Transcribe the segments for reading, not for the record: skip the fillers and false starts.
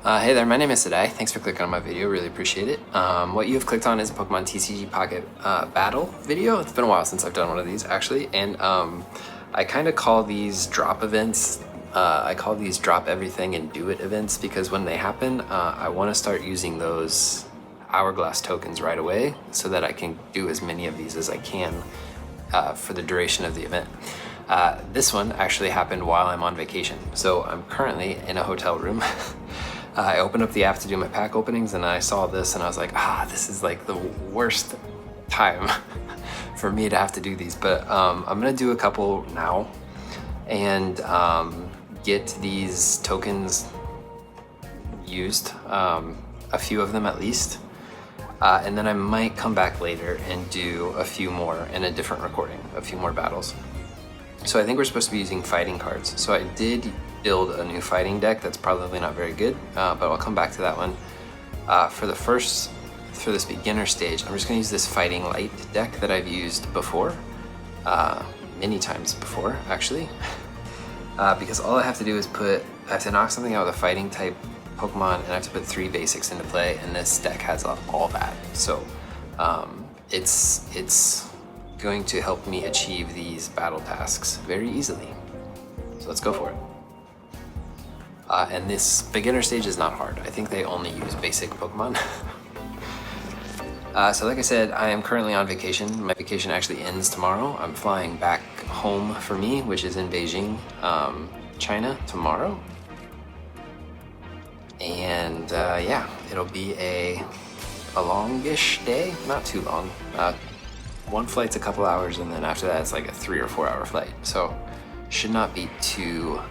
Hey there, my name is Sadai. Thanks for clicking on my video, really appreciate it. What you have clicked on is a Pokemon TCG Pocket battle video. It's been a while since I've done one of these actually, and I kind of call these drop events. I call these drop everything and do it events because when they happen, I want to start using those hourglass tokens right away so that I can do as many of these as I can for the duration of the event. This one actually happened while I'm on vacation, so I'm currently in a hotel room. I opened up the app to do my pack openings and I saw this and I was like, this is like the worst time for me to have to do these. But I'm gonna do a couple now and get these tokens used, a few of them at least. And then I might come back later and do a few more in a different recording, a few more battles. So I think we're supposed to be using fighting cards. So I did build a new fighting deck that's probably not very good, but I'll come back to that one. For this beginner stage, I'm just gonna use this fighting light deck that I've used before, many times before actually, because all I have to do is I have to knock something out with a fighting type Pokemon and I have to put 3 basics into play, and this deck has all that. So it's going to help me achieve these battle tasks very easily. So let's go for it. And this beginner stage is not hard. I think they only use basic Pokemon. So like I said, I am currently on vacation. My vacation actually ends tomorrow. I'm flying back home for me, which is in Beijing, China tomorrow. And yeah, it'll be a longish day, not too long. One flight's a couple hours, and then after that it's like a 3 or 4 hour flight. So should not be too...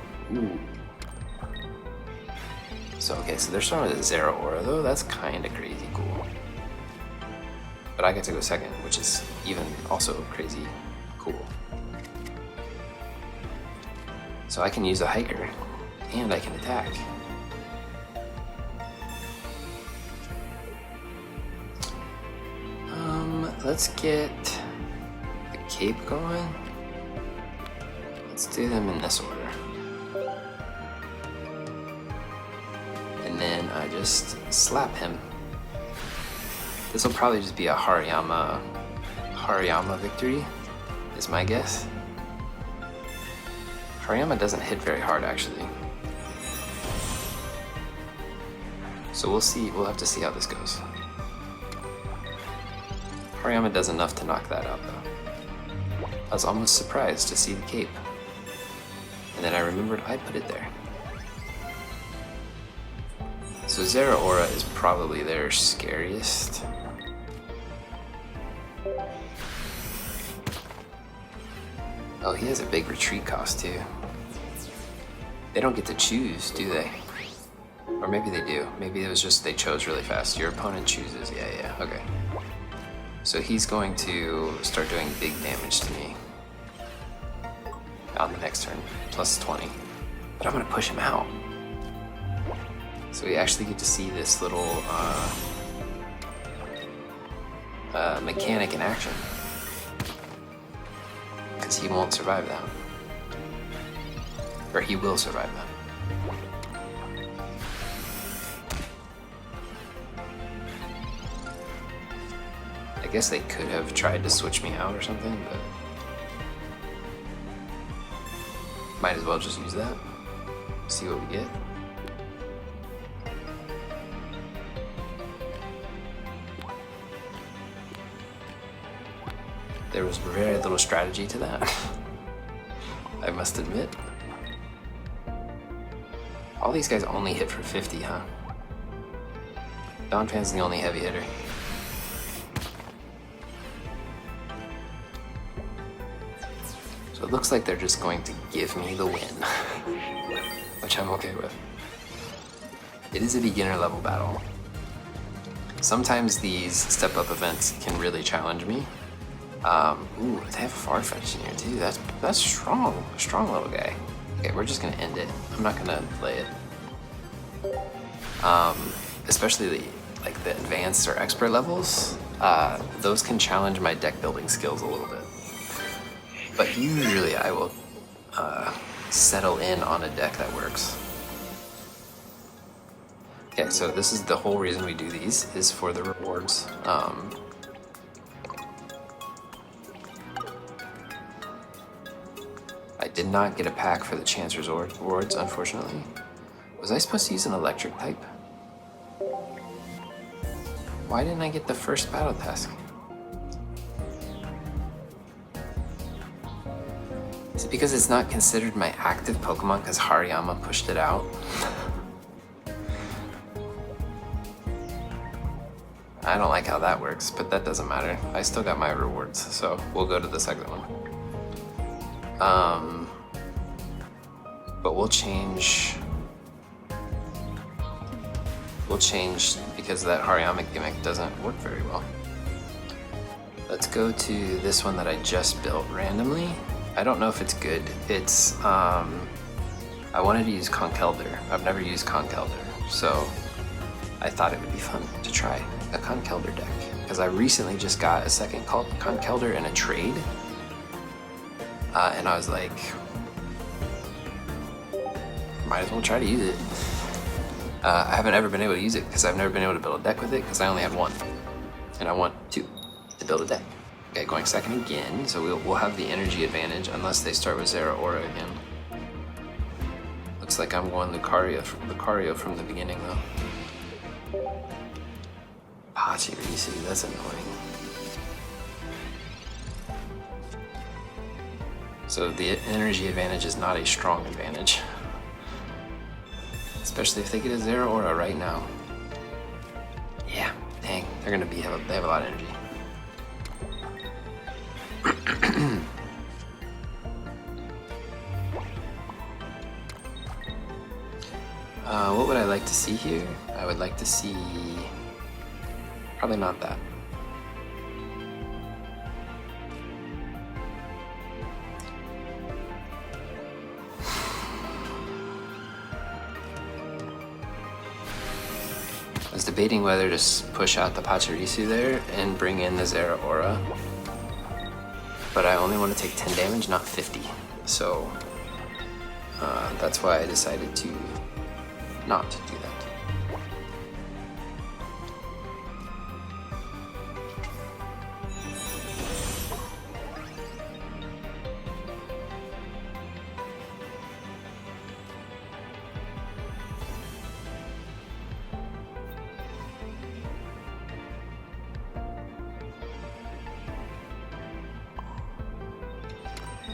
So okay, so they're starting with a Zero Aura though. That's kind of crazy cool. But I get to go second, which is even also crazy cool. So I can use a hiker and I can attack. Let's get the cape going. Let's do them in this order. And then I just slap him. This will probably just be a Hariyama victory, is my guess. Hariyama doesn't hit very hard actually. So we'll see, we'll have to see how this goes. Hariyama does enough to knock that out though. I was almost surprised to see the cape. And then I remembered I put it there. So Zero Aura is probably their scariest. Oh, he has a big retreat cost too. They don't get to choose, do they? Or maybe they do. Maybe it was just they chose really fast. Your opponent chooses. Yeah, okay. So he's going to start doing big damage to me on the next turn, plus 20. But I'm gonna push him out. So we actually get to see this little mechanic in action. Because he won't survive that. Or he will survive that. I guess they could have tried to switch me out or something, but might as well just use that. See what we get. There was very little strategy to that, I must admit. All these guys only hit for 50, huh? Donphan's the only heavy hitter. So it looks like they're just going to give me the win, which I'm okay with. It is a beginner level battle. Sometimes these step-up events can really challenge me. Ooh, they have a Farfetch in here too. That's strong. A strong little guy. Okay, we're just gonna end it. I'm not gonna play it. Especially the advanced or expert levels. Those can challenge my deck building skills a little bit. But usually I will settle in on a deck that works. Okay, so this is the whole reason we do these, is for the rewards. I did not get a pack for the chance rewards, unfortunately. Was I supposed to use an electric type? Why didn't I get the first battle task? Is it because it's not considered my active Pokemon because Hariyama pushed it out? I don't like how that works, but that doesn't matter. I still got my rewards, so we'll go to the second one. But we'll change because that Hariyama gimmick doesn't work very well. Let's go to this one that I just built randomly. I don't know if it's good. It's, I wanted to use Conkeldurr. I've never used Conkeldurr, so I thought it would be fun to try a Conkeldurr deck. Because I recently just got a second Conkeldurr in a trade. And I was like, might as well try to use it. I haven't ever been able to use it because I've never been able to build a deck with it because I only have one. And I want two to build a deck. Okay, going second again, so we'll have the energy advantage unless they start with Zeraora again. Looks like I'm going Lucario from the beginning though. Pachirisu, that's annoying. So the energy advantage is not a strong advantage. Especially if they get a Zeraora right now. Yeah, dang, they have a lot of energy. What would I like to see here? I would like to see... probably not that. I was debating whether to push out the Pachirisu there and bring in the Zeraora. But I only want to take 10 damage, not 50. So that's why I decided to not do that.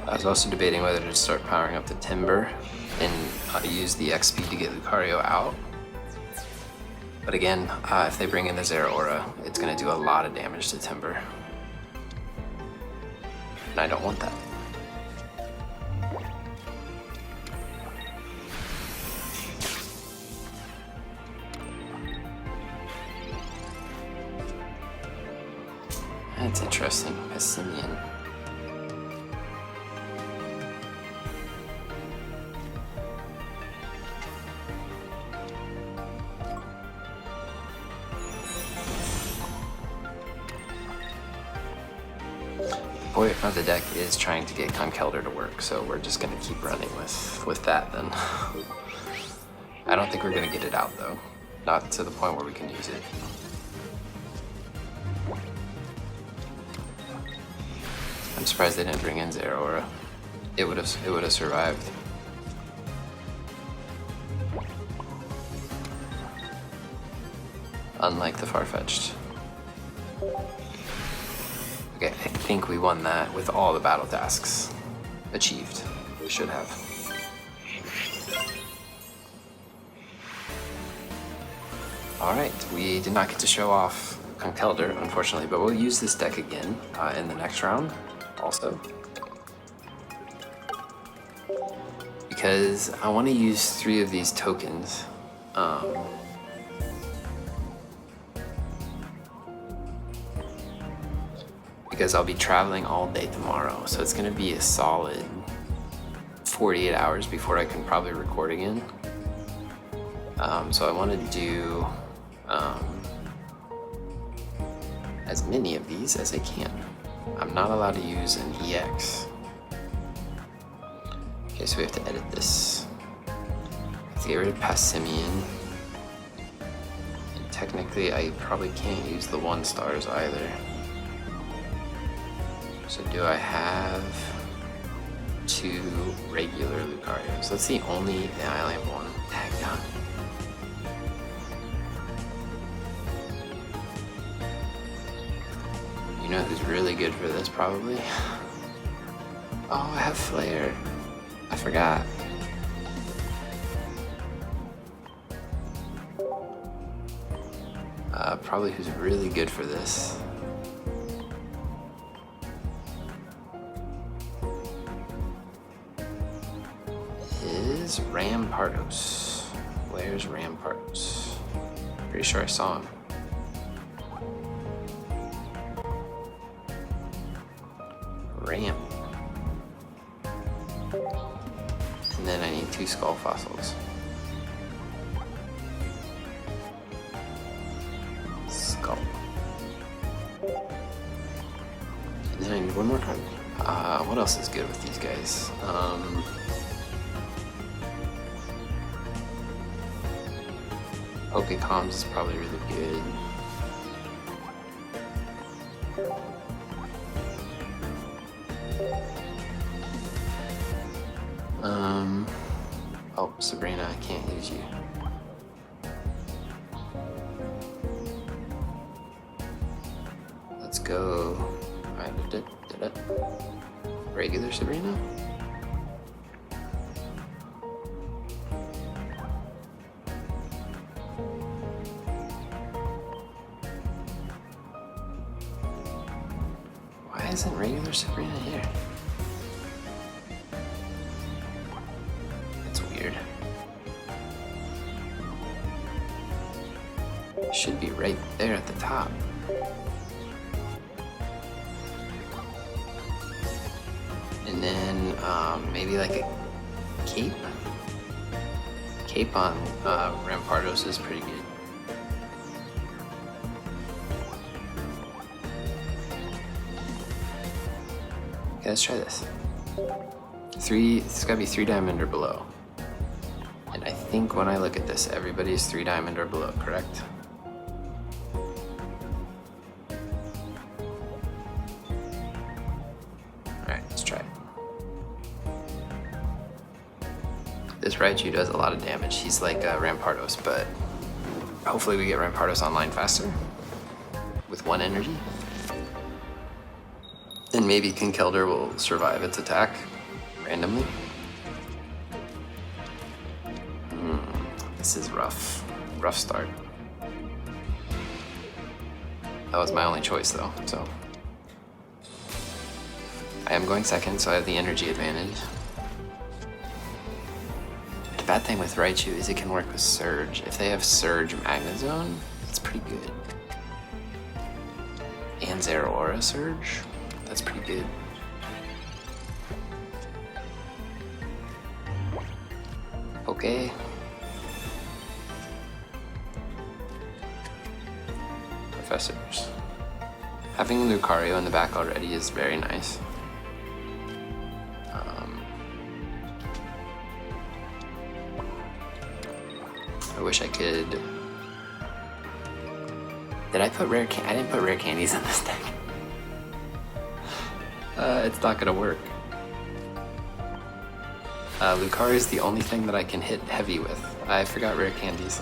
I was also debating whether to start powering up the Timber and use the XP to get Lucario out. But again, if they bring in the Zeraora, it's going to do a lot of damage to Timber. And I don't want that. That's interesting. Pessimian. The point of the deck is trying to get Conkeldurr to work, so we're just going to keep running with that then. I don't think we're going to get it out though. Not to the point where we can use it. I'm surprised they didn't bring in Zeraora. It would have survived. Unlike the Farfetch'd. Okay, I think we won that with all the battle tasks achieved. We should have. Alright, we did not get to show off Conkeldurr, unfortunately, but we'll use this deck again in the next round also. Because I want to use 3 of these tokens. Because I'll be traveling all day tomorrow, so it's gonna be a solid 48 hours before I can probably record again. So I want to do as many of these as I can. I'm not allowed to use an EX. Okay, so we have to edit this. Let's get rid of Passimian. technically I probably can't use the 1-stars either. So do I have 2 regular Lucarios? That's the only, yeah, I only have 1. Daggone. You know who's really good for this probably? Oh, I have Flare. I forgot. Probably who's really good for this. Is Rampardos. Where's Rampardos? Pretty sure I saw him. Ram. And then I need 2 skull fossils. Skull. And then I need 1 more card. What else is good with these guys? Pokecoms is probably really good. Oh, Sabrina, I can't use you. Let's go. Alright, did it. Regular Sabrina? Why isn't regular Sabrina here? That's weird. Should be right there at the top. And then maybe like a cape? Cape on Rampardos is pretty good. Okay, let's try this. It's gotta be 3 diamond or below. And I think when I look at this, everybody's 3 diamond or below, correct? Alright, let's try it. This Raichu does a lot of damage. He's like Rampardos, but hopefully we get Rampardos online faster with 1 energy. And maybe Conkeldurr will survive its attack randomly. This is rough. Rough start. That was my only choice though, so. I am going second, so I have the energy advantage. The bad thing with Raichu is it can work with Surge. If they have Surge Magnet Zone, it's pretty good. And Zeraora Surge, that's pretty good. Okay. Professors. Having Lucario in the back already is very nice. I wish I could. Did I put rare I didn't put rare candies in this deck. It's not gonna work. Lucario is the only thing that I can hit heavy with. I forgot rare candies.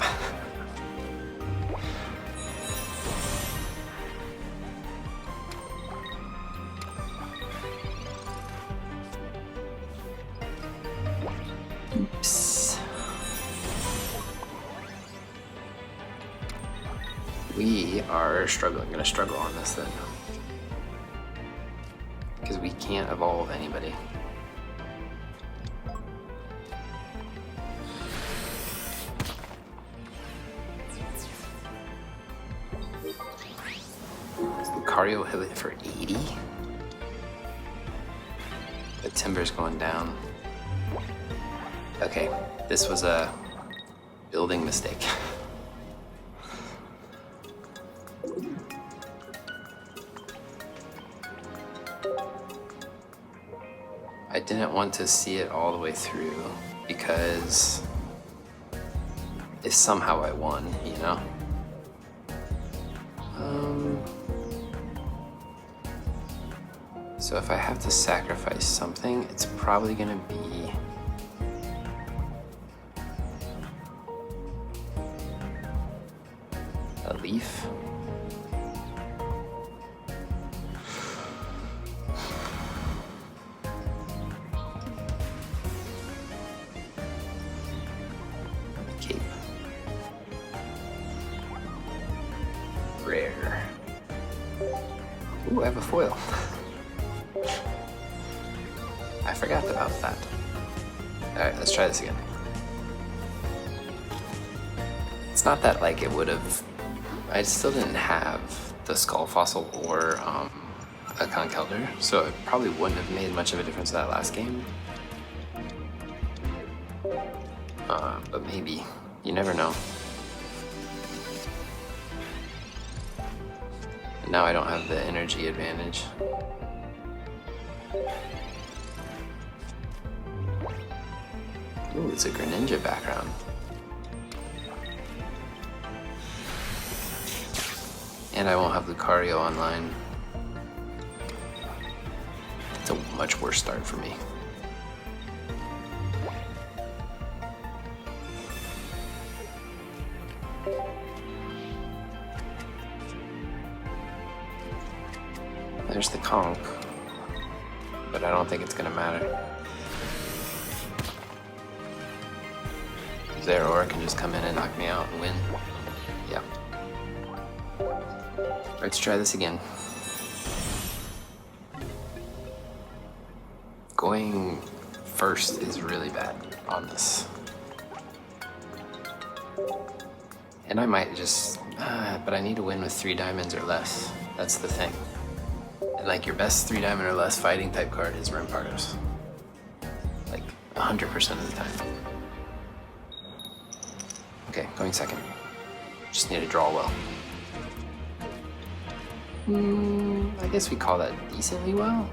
Oops. We are struggling. Gonna struggle on this then. Because we can't evolve anybody. Lucario hit it for 80? But Timber's going down. Okay, this was a building mistake. I didn't want to see it all the way through because if somehow I won, you know? So if I have to sacrifice something, it's probably gonna be a leaf. Cape. Rare. Ooh, I have a foil. I forgot about that. Alright, let's try this again. It's not that like it would have... I still didn't have the skull fossil or a conkelder, so it probably wouldn't have made much of a difference that last game. But maybe. You never know. And now I don't have the energy advantage. Ooh, it's a Greninja background. And I won't have Lucario online. It's a much worse start for me. There's the conch, but I don't think it's gonna matter. Zeraora can just come in and knock me out and win. Yeah. Let's try this again. Going first is really bad on this. And I might just, but I need to win with 3 diamonds or less. That's the thing. And like your best 3 diamond or less fighting type card is Rampardos. Like 100% of the time. Okay, going second. Just need to draw well. I guess we call that decently well.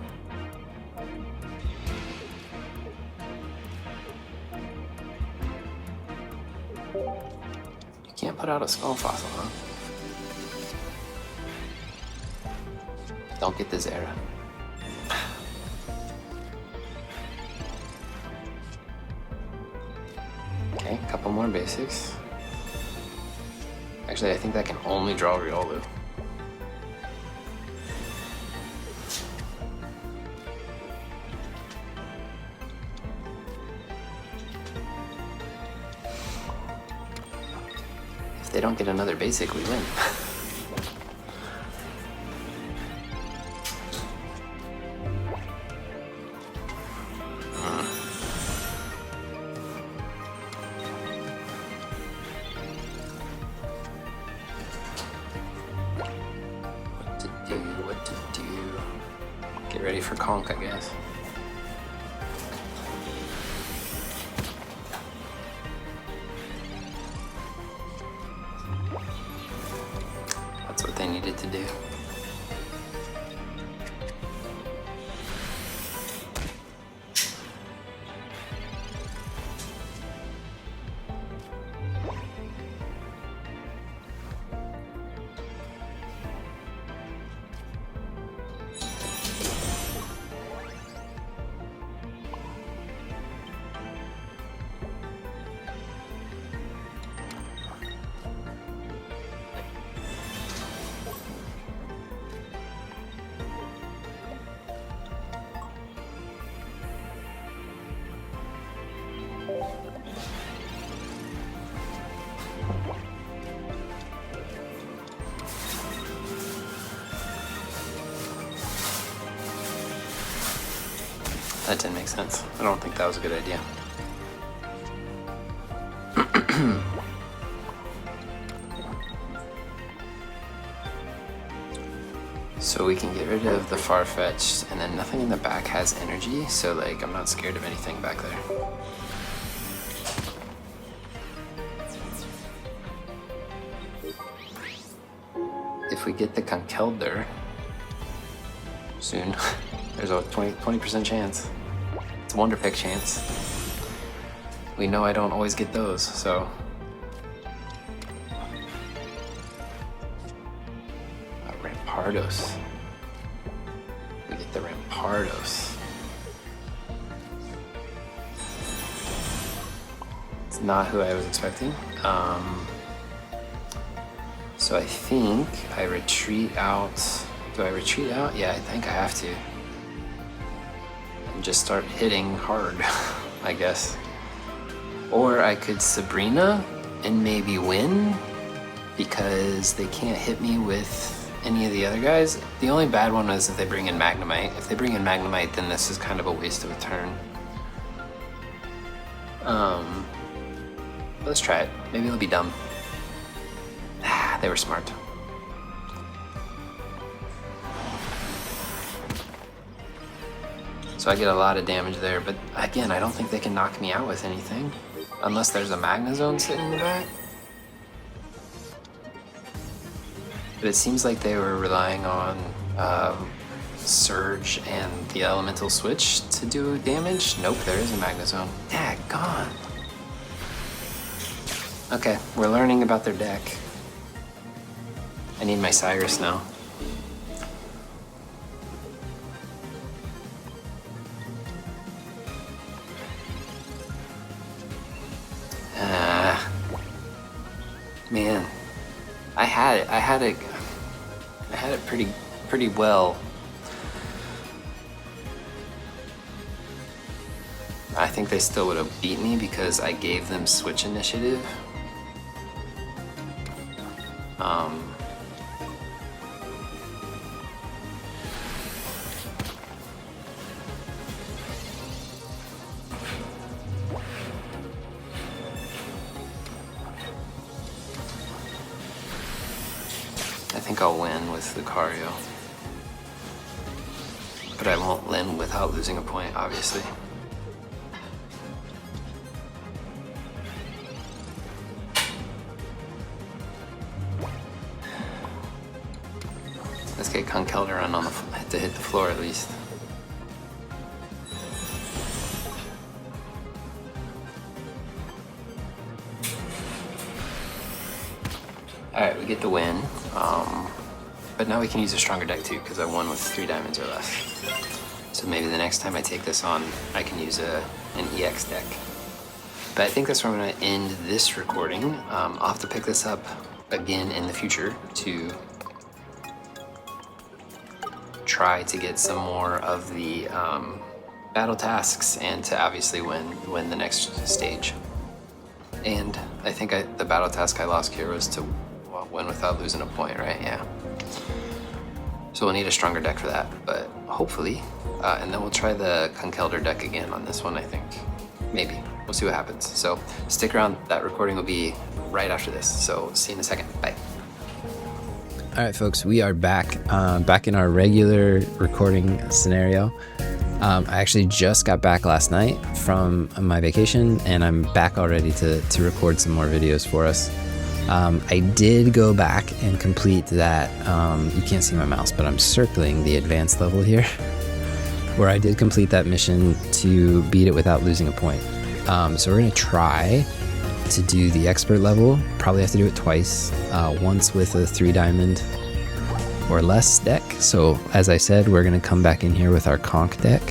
You can't put out a skull fossil, huh? Don't get this era. Okay, a couple more basics. Actually, I think that can only draw Riolu. If they don't get another basic, we win. What to do? Get ready for conch, I guess. That's what they needed to do. That didn't make sense. I don't think that was a good idea. So we can get rid of the Farfetch'd, and then nothing in the back has energy, so like I'm not scared of anything back there. If we get the Conkelder soon, there's a 20% chance. It's a Wonder Pick chance. We know I don't always get those, so. Rampardos. We get the Rampardos. It's not who I was expecting. So I think I retreat out. Do I retreat out? Yeah, I think I have to. And just start hitting hard, I guess. Or I could Sabrina and maybe win because they can't hit me with any of the other guys. The only bad one is if they bring in Magnemite. If they bring in Magnemite, then this is kind of a waste of a turn. Let's try it. Maybe it'll be dumb. They were smart. So I get a lot of damage there, but again, I don't think they can knock me out with anything. Unless there's a Magnezone sitting in the back. But it seems like they were relying on Surge and the Elemental Switch to do damage. Nope, there is a Magnezone. Daggone. Okay, we're learning about their deck. I need my Cyrus now. Man, I had it pretty well. I think they still would have beat me because I gave them switch initiative. I think I'll win with Lucario. But I won't win without losing a point, obviously. Let's get Conkeldurr on the to hit the floor at least. Alright, we get the win. But now we can use a stronger deck too, because I won with 3 diamonds or less. So maybe the next time I take this on, I can use an EX deck. But I think that's where I'm going to end this recording. I'll have to pick this up again in the future to try to get some more of the battle tasks and to obviously win the next stage. And I think the battle task I lost here was to win without losing a point, right? Yeah. So we'll need a stronger deck for that, but hopefully. And then we'll try the Conkeldurr deck again on this one, I think. Maybe. We'll see what happens. So stick around. That recording will be right after this. So see you in a second. Bye. All right, folks, we are back in our regular recording scenario. I actually just got back last night from my vacation, and I'm back already to record some more videos for us. I did go back and complete that, you can't see my mouse, but I'm circling the advanced level here, where I did complete that mission to beat it without losing a point. So we're going to try to do the expert level. Probably have to do it twice, once with a 3 diamond or less deck. So as I said, we're going to come back in here with our conch deck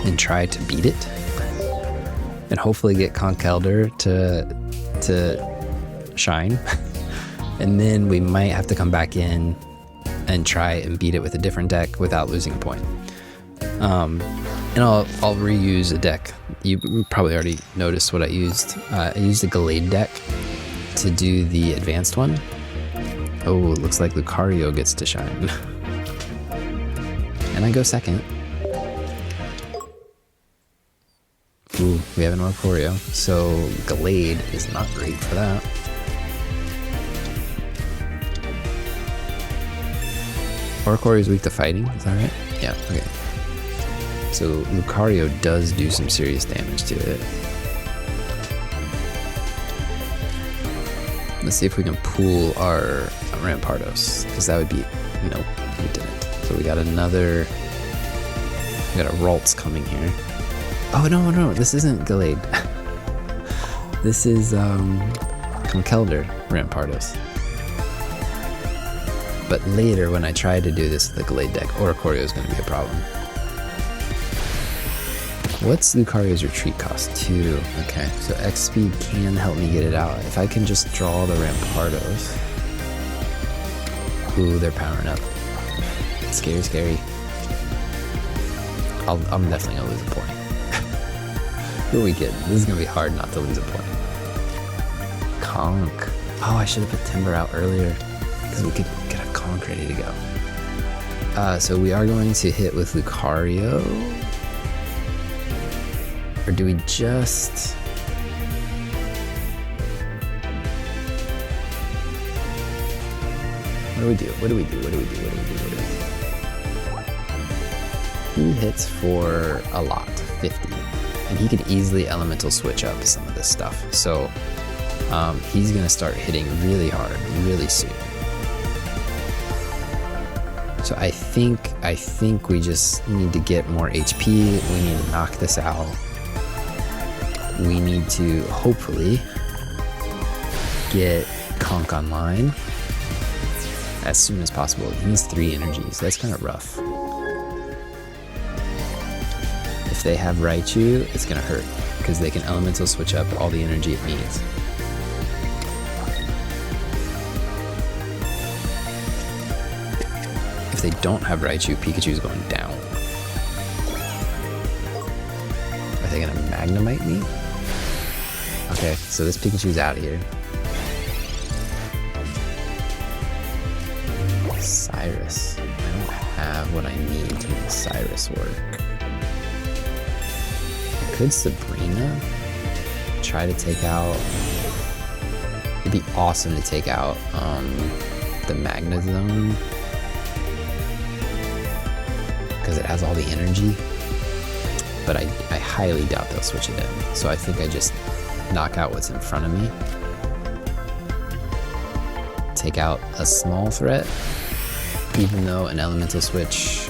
and try to beat it and hopefully get Conkeldurr to shine. And then we might have to come back in and try and beat it with a different deck without losing a point. And I'll reuse a deck. You probably already noticed what I used. I used a Gallade deck to do the advanced one. Oh, looks like Lucario gets to shine. And I go second. Ooh, we have an Oricorio, so Gallade is not great for that. Oricorio is weak to fighting, is that right? Yeah, okay. So Lucario does do some serious damage to it. Let's see if we can pull our Rampardos, because that would be... Nope, we didn't. So we got a Ralts coming here. Oh, no, this isn't Gallade. This is Conkeldurr Rampardos. But later, when I try to do this with the Gallade deck, Oricorio is going to be a problem. What's Lucario's retreat cost? 2. Okay, so X speed can help me get it out. If I can just draw the Rampardos. Ooh, they're powering up. Scary, scary. I'm definitely gonna lose a point. Who are we kidding? This is gonna be hard not to lose a point. Conk. Oh, I should have put Timber out earlier because we could have Conk ready to go. So we are going to hit with Lucario. Or do we just... What do we do? What do we do? What do we do? What do we do? What do we do? He hits for a lot, 50. And he could easily elemental switch up some of this stuff. So he's gonna start hitting really hard, really soon. So I think we just need to get more HP. We need to knock this out. We need to hopefully get Conk online as soon as possible. He needs 3 energies. That's kind of rough. If they have Raichu, it's gonna hurt because they can elemental switch up all the energy it needs. If they don't have Raichu, Pikachu's going down. Are they gonna Magnemite me? Okay, so this Pikachu's out of here. Cyrus. I don't have what I need to make Cyrus work. I could Sabrina. Try to take out... It'd be awesome to take out the Magnezone. Because it has all the energy. But I highly doubt they'll switch it in. So I think I just knock out what's in front of me. Take out a small threat. Even though an elemental switch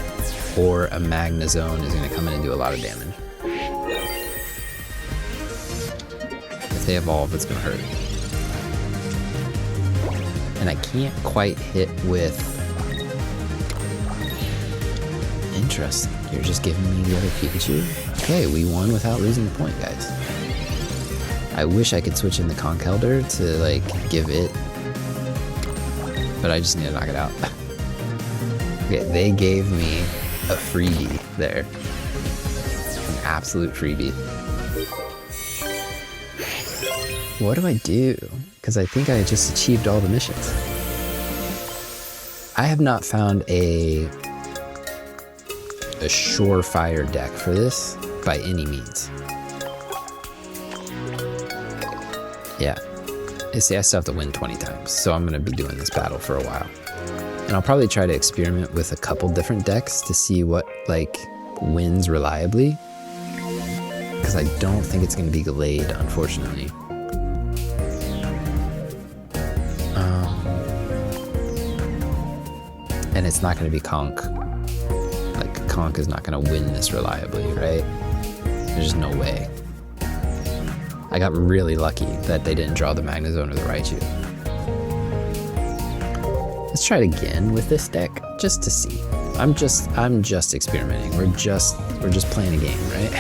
or a Magnezone is going to come in and do a lot of damage. If they evolve, it's going to hurt. And I can't quite hit with... Interesting. You're just giving me the other Pikachu? Okay, we won without losing the point, guys. I wish I could switch in the Conch Elder to, like, give it... But I just need to knock it out. Okay, they gave me a freebie there. An absolute freebie. What do I do? Because I think I just achieved all the missions. I have not found a surefire deck for this by any means. Yeah. See, I still have to win 20 times, so I'm going to be doing this battle for a while. And I'll probably try to experiment with a couple different decks to see what, like, wins reliably. Because I don't think it's going to be Gallade, unfortunately. And it's not going to be Conch. Like, Conch is not going to win this reliably, right? There's just no way. I got really lucky that they didn't draw the Magnezone or the Raichu. Let's try it again with this deck, just to see. I'm just experimenting. We're just playing a game, right?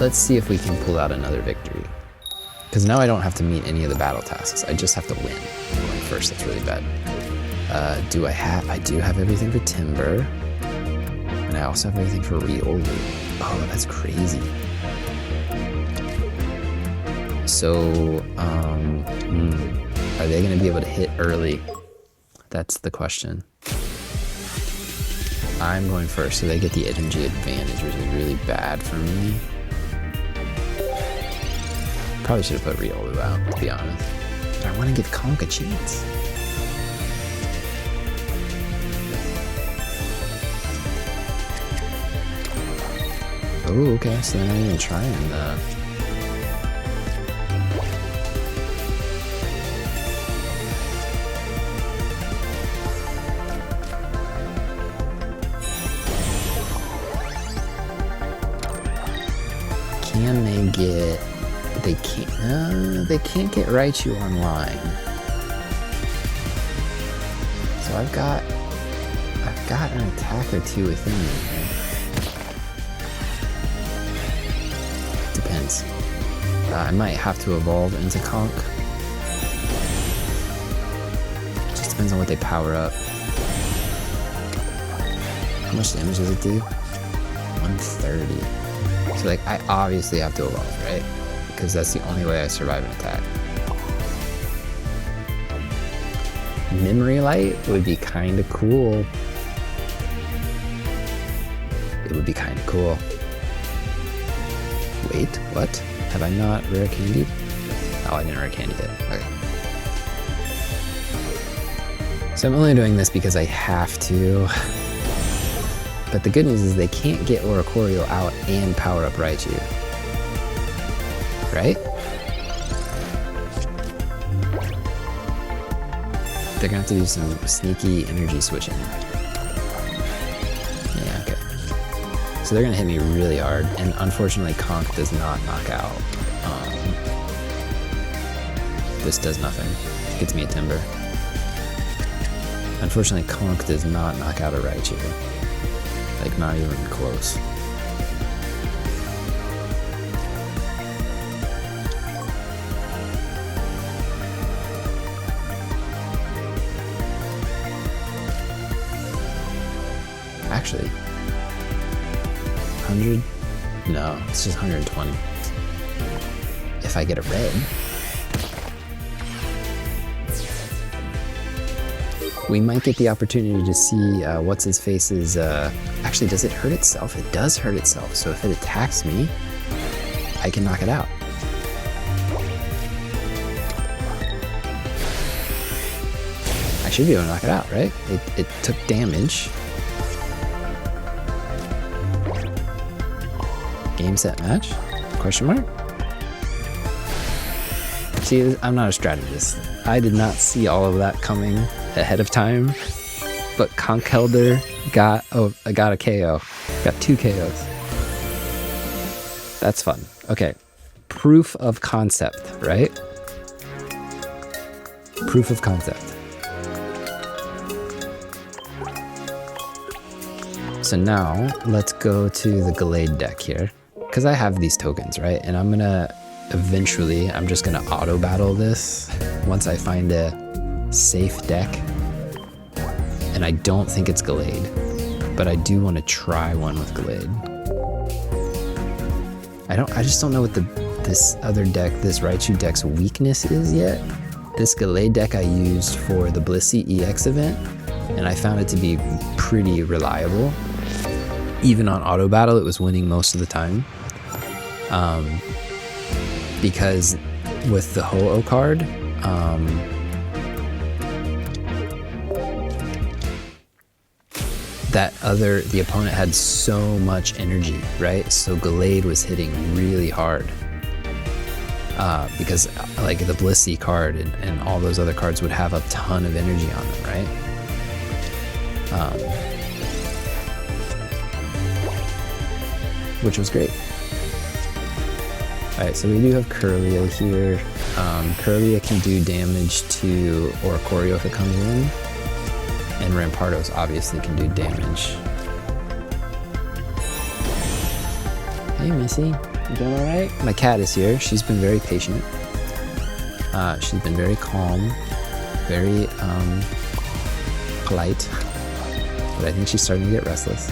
Let's see if we can pull out another victory. Because now I don't have to meet any of the battle tasks. I just have to win. Going first, that's really bad. I do have everything for Timber. And I also have everything for Riolu. Oh, that's crazy. So, are they going to be able to hit early? That's the question. I'm going first, so they get the energy advantage, which is really bad for me. Probably should have put Riolu out, to be honest. But I want to give Conch a chance. Oh, okay, so they're not even trying that. Can they get... They can't get Raichu online. So I've got an attack or two within me here. Depends. I might have to evolve into Conk. Just depends on what they power up. How much damage does it do? 130. So like, I obviously have to evolve, right? Because that's the only way I survive an attack. Memory Light would be kind of cool. It would be kind of cool. Wait, what? Have I not rare candied? Oh, I didn't rare candy it. Okay. So I'm only doing this because I have to. But the good news is they can't get Oricorio out and power up Raichu. Right? They're gonna have to do some sneaky energy switching. Yeah, okay. So they're gonna hit me really hard, and unfortunately Conk does not knock out. This does nothing. Gets me a Timber. Unfortunately Conk does not knock out a Raichu. Like, not even close. Actually, 100? No, it's just 120. If I get a red. We might get the opportunity to see what's his face's. Actually, does it hurt itself? It does hurt itself. So if it attacks me, I can knock it out. I should be able to knock it out, right? It took damage. Game, set, match? Question mark? See, I'm not a strategist. I did not see all of that coming ahead of time, but Conkeldurr got a KO. Got 2 KOs. That's fun. Okay. Proof of concept, right? Proof of concept. So now let's go to the Gallade deck here, because I have these tokens, right? And I'm gonna eventually, I'm just gonna auto battle this once I find a safe deck. And I don't think it's Gallade, but I do want to try one with Gallade. I just don't know what this other deck, this Raichu deck's weakness is yet. This Gallade deck I used for the Blissey EX event, and I found it to be pretty reliable. Even on auto battle, it was winning most of the time. Because with the Ho-Oh card, the opponent had so much energy, right? So Gallade was hitting really hard. Because like the Blissey card and all those other cards would have a ton of energy on them, right? Which was great. Alright, so we do have Kirlia here. Kirlia can do damage to Oricorio if it comes in. And Rampardos obviously can do damage. Hey Missy, you doing alright? My cat is here. She's been very patient. She's been very calm, very polite. But I think she's starting to get restless.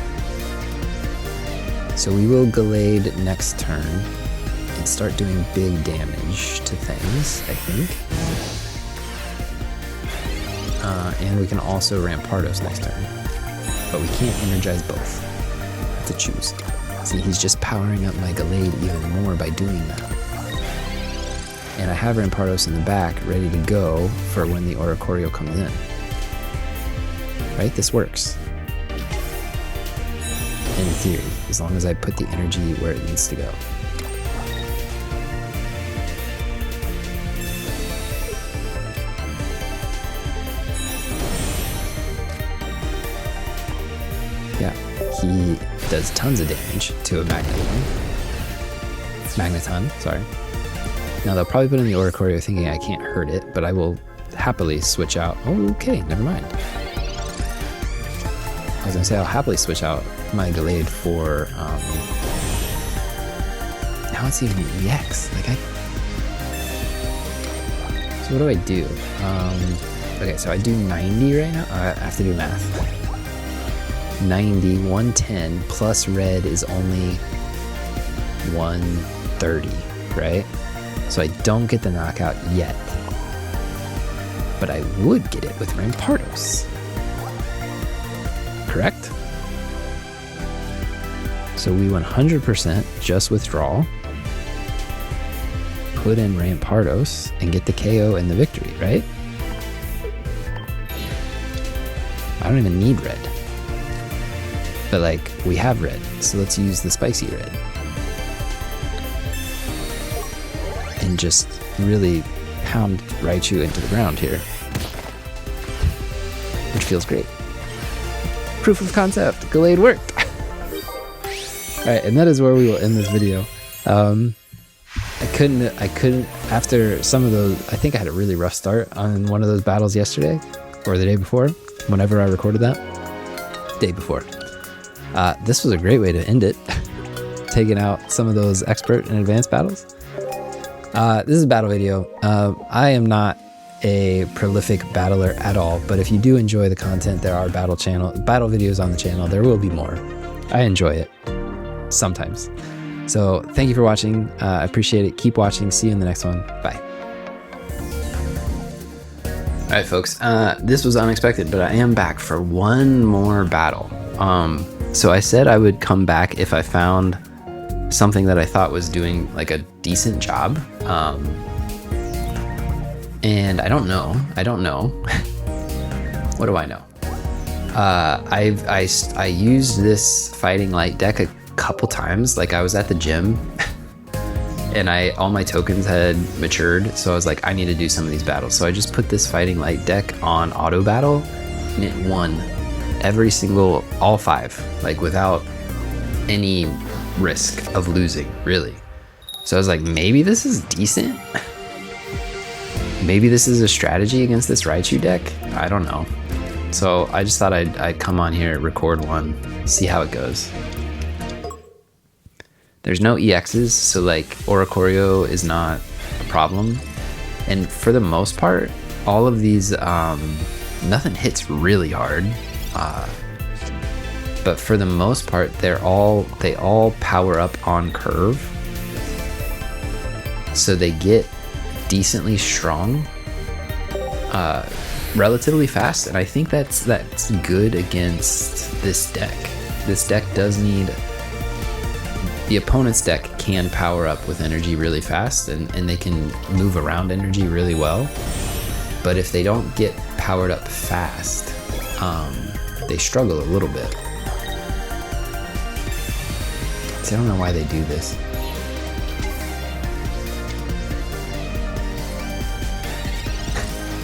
So we will Gallade next turn and start doing big damage to things, I think. And we can also Rampardos next turn. But we can't energize both. Have to choose. See, he's just powering up my Gallade even more by doing that. And I have Rampardos in the back ready to go for when the Oricorio comes in. Right? This works. In theory, as long as I put the energy where it needs to go. Yeah, he does tons of damage to a Magneton, sorry. Now they'll probably put in the Oricorio thinking I can't hurt it, but I will happily switch out. Oh, okay, never mind. was gonna say I'll happily switch out my Gallade for now it's even an EX. Like so what do I do? Okay, so I do 90 right now. I have to do math. 90, 110 plus red is only 130, right? So I don't get the knockout yet, but I would get it with Rampardos. Correct? So we 100% just withdraw, put in Rampardos, and get the KO and the victory, right? I don't even need red. But like, we have red, so let's use the spicy red. And just really pound Raichu into the ground here. Which feels great. Proof of concept, Gallade worked! Alright, and that is where we will end this video. I couldn't, after some of those, I think I had a really rough start on one of those battles yesterday, or the day before, whenever I recorded that. Day before. This was a great way to end it. Taking out some of those expert and advanced battles. This is a battle video. I am not a prolific battler at all, but if you do enjoy the content, there are battle videos on the channel. There will be more. I enjoy it sometimes. So thank you for watching. I appreciate it. Keep watching. See you in the next one. Bye. All right, folks. This was unexpected, but I am back for one more battle. So I said I would come back if I found something that I thought was doing like a decent job. And I don't know. What do I know? I used this Fighting Light deck a couple times. Like I was at the gym and all my tokens had matured. So I was like, I need to do some of these battles. So I just put this Fighting Light deck on auto battle and it won every single, all 5, like without any risk of losing, really. So I was like, maybe this is decent. Maybe this is a strategy against this Raichu deck. I don't know. So I just thought I'd come on here, record one, see how it goes. There's no EXs, so like Oricorio is not a problem. And for the most part, all of these, nothing hits really hard. But for the most part, they all power up on curve. So they get decently strong relatively fast, and I think that's good against this deck. This deck does need, the opponent's deck can power up with energy really fast, and they can move around energy really well. But if they don't get powered up fast, they struggle a little bit. See, I don't know why they do this.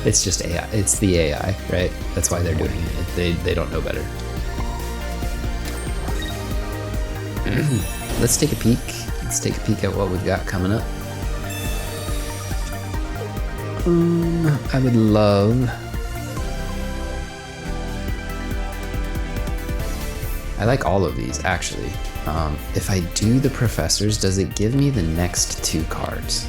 It's just AI. It's the AI, right? That's why they're doing it. They don't know better. Let's take a peek. Let's take a peek at what we've got coming up. I would love... I like all of these, actually. If I do the professors, does it give me the next 2 cards?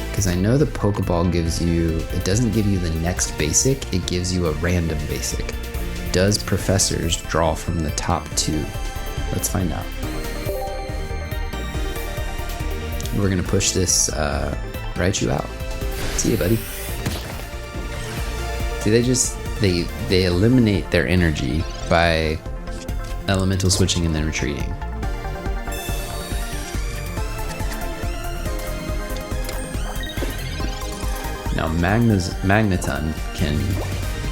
Because I know the Pokeball gives you, it doesn't give you the next basic, it gives you a random basic. Does professors draw from the top 2? Let's find out. We're gonna push this Raichu out. See you, buddy. See, they eliminate their energy by elemental switching and then retreating. Now Magneton can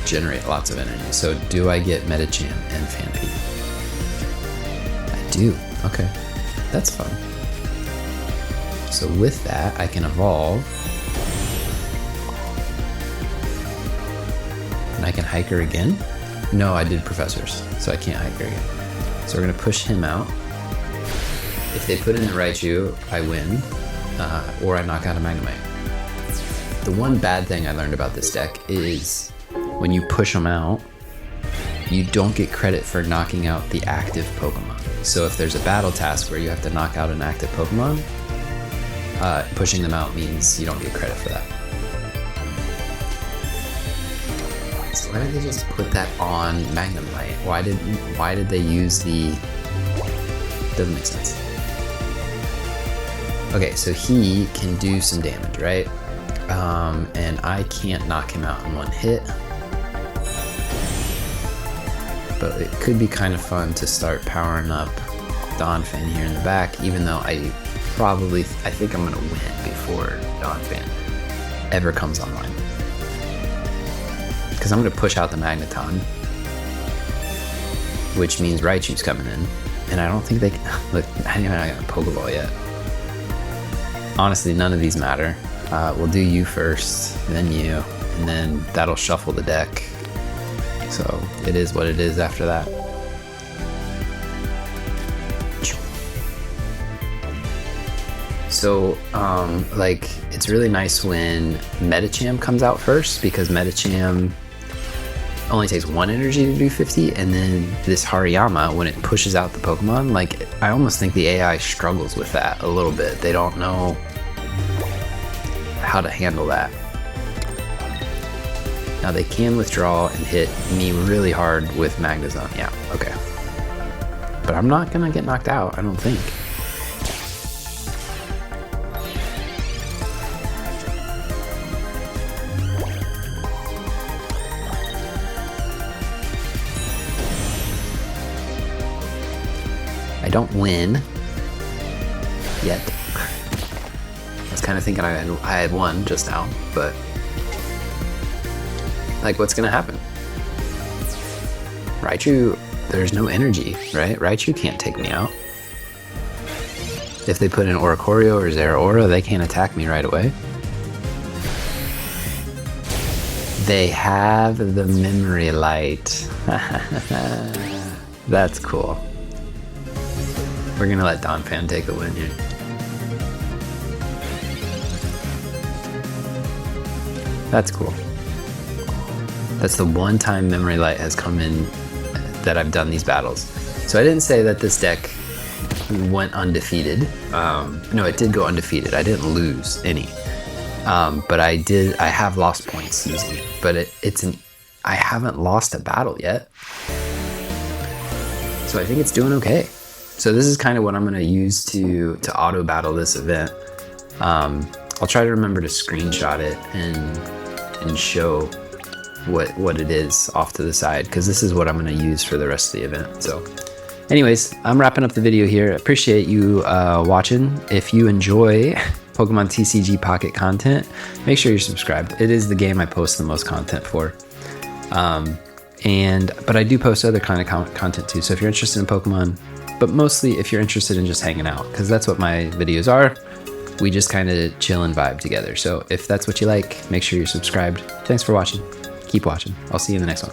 generate lots of energy. So do I get Medicham and Phanpy? I do. Okay, that's fun. So with that, I can evolve. And I can Hiker again? No, I did Professors, so I can't Hiker again. So we're gonna push him out. If they put in the Raichu, I win, or I knock out a Magnemite. The one bad thing I learned about this deck is when you push them out, you don't get credit for knocking out the active Pokemon. So if there's a battle task where you have to knock out an active Pokemon, pushing them out means you don't get credit for that. So why did they just put that on Magnemite? Why did they use the... Doesn't make sense. Okay, so he can do some damage, right? And I can't knock him out in one hit. But it could be kind of fun to start powering up Donphan here in the back, even though I think I'm gonna win before Donphan ever comes online. Because I'm gonna push out the Magneton, which means Raichu's coming in. And I don't think they can, look, I haven't got a Pokeball yet. Honestly, none of these matter. We'll do you first, then you, and then that'll shuffle the deck. So it is what it is after that. So, like, it's really nice when Medicham comes out first, because Medicham only takes 1 energy to do 50, and then this Hariyama, when it pushes out the Pokemon, like, I almost think the AI struggles with that a little bit. They don't know how to handle that. Now they can withdraw and hit me really hard with Magnezone. Yeah, okay. But I'm not gonna get knocked out, I don't think. I don't win yet. I was kind of thinking I had won just now, but like, what's gonna happen? Raichu, there's no energy, right? Raichu can't take me out. If they put in Oricorio or Zeraora, they can't attack me right away. They have the Memory Light. That's cool. We're gonna let Donphan take the win here. That's cool. That's the one time Memory Light has come in that I've done these battles. So I didn't say that this deck went undefeated. No, it did go undefeated. I didn't lose any. But I have lost points using it. But I haven't lost a battle yet. So I think it's doing okay. So this is kind of what I'm gonna use to auto battle this event. I'll try to remember to screenshot it and show what it is off to the side, because this is what I'm going to use for the rest of the event. So anyways, I'm wrapping up the video here. Appreciate you watching. If you enjoy Pokemon TCG Pocket content, make sure you're subscribed. It is the game I post the most content for. But I do post other kind of content too. So if you're interested in Pokemon, but mostly if you're interested in just hanging out, because that's what my videos are. We just kind of chill and vibe together. So if that's what you like, make sure you're subscribed. Thanks for watching. Keep watching. I'll see you in the next one.